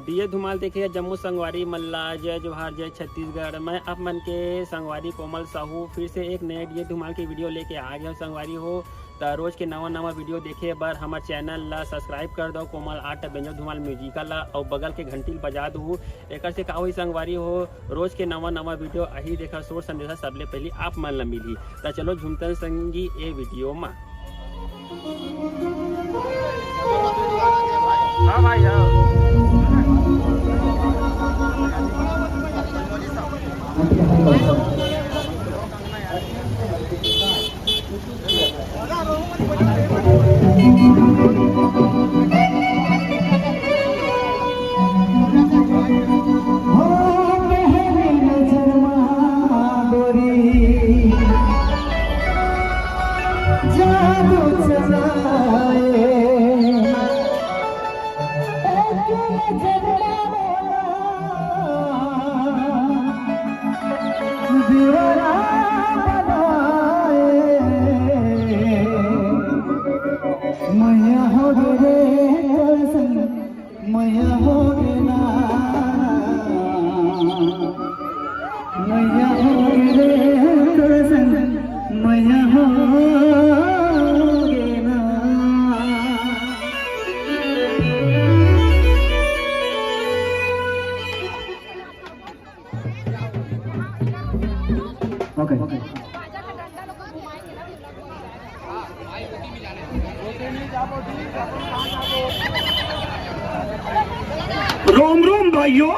ये धुमाल देखिए जम्मू संगवारी मल्ला जय जोहार जय छत्तीसगढ़। मैं आप मन के संगवारी कोमल साहू फिर से एक नए ये धुमाल की वीडियो लेके आ गया संगवारी हो। तो रोज के नवा वीडियो देखे बर हमारे चैनल ला सब्सक्राइब कर दो कोमल आर्ट बेंजो धुमाल म्यूजिकल ला और बगल के घंटी बजा दू। एक से का हुई संगवारी हो रोज के नवा वीडियो अही देखा सोर संदेशा सबले पहले आप मन ला मिली। तो चलो झुमतन संगी ए वीडियो में। हाँ भाई हाँ रोम रोम भाइयों।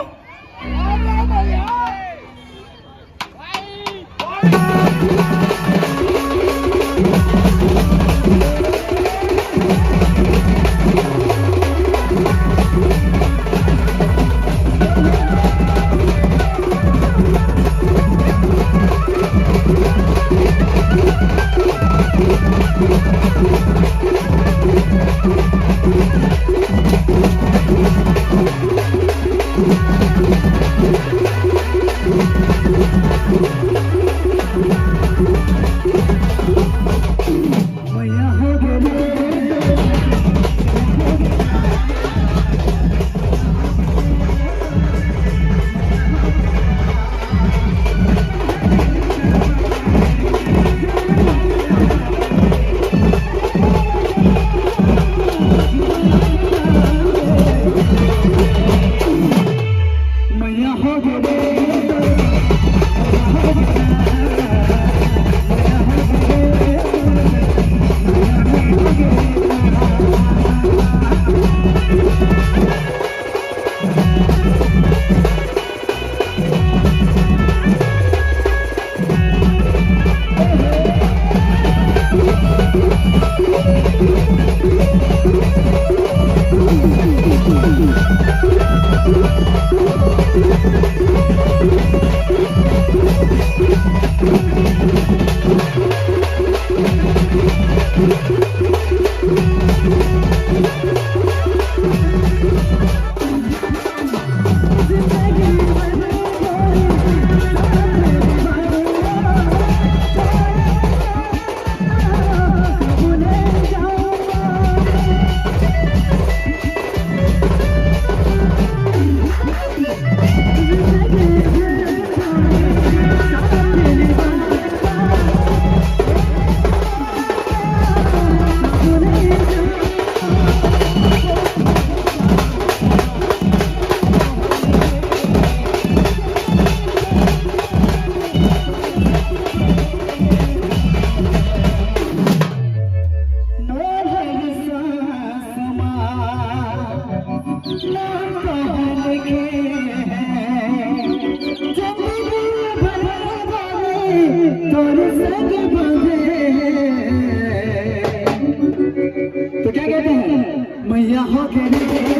तो क्या कहते हैं मैया हो के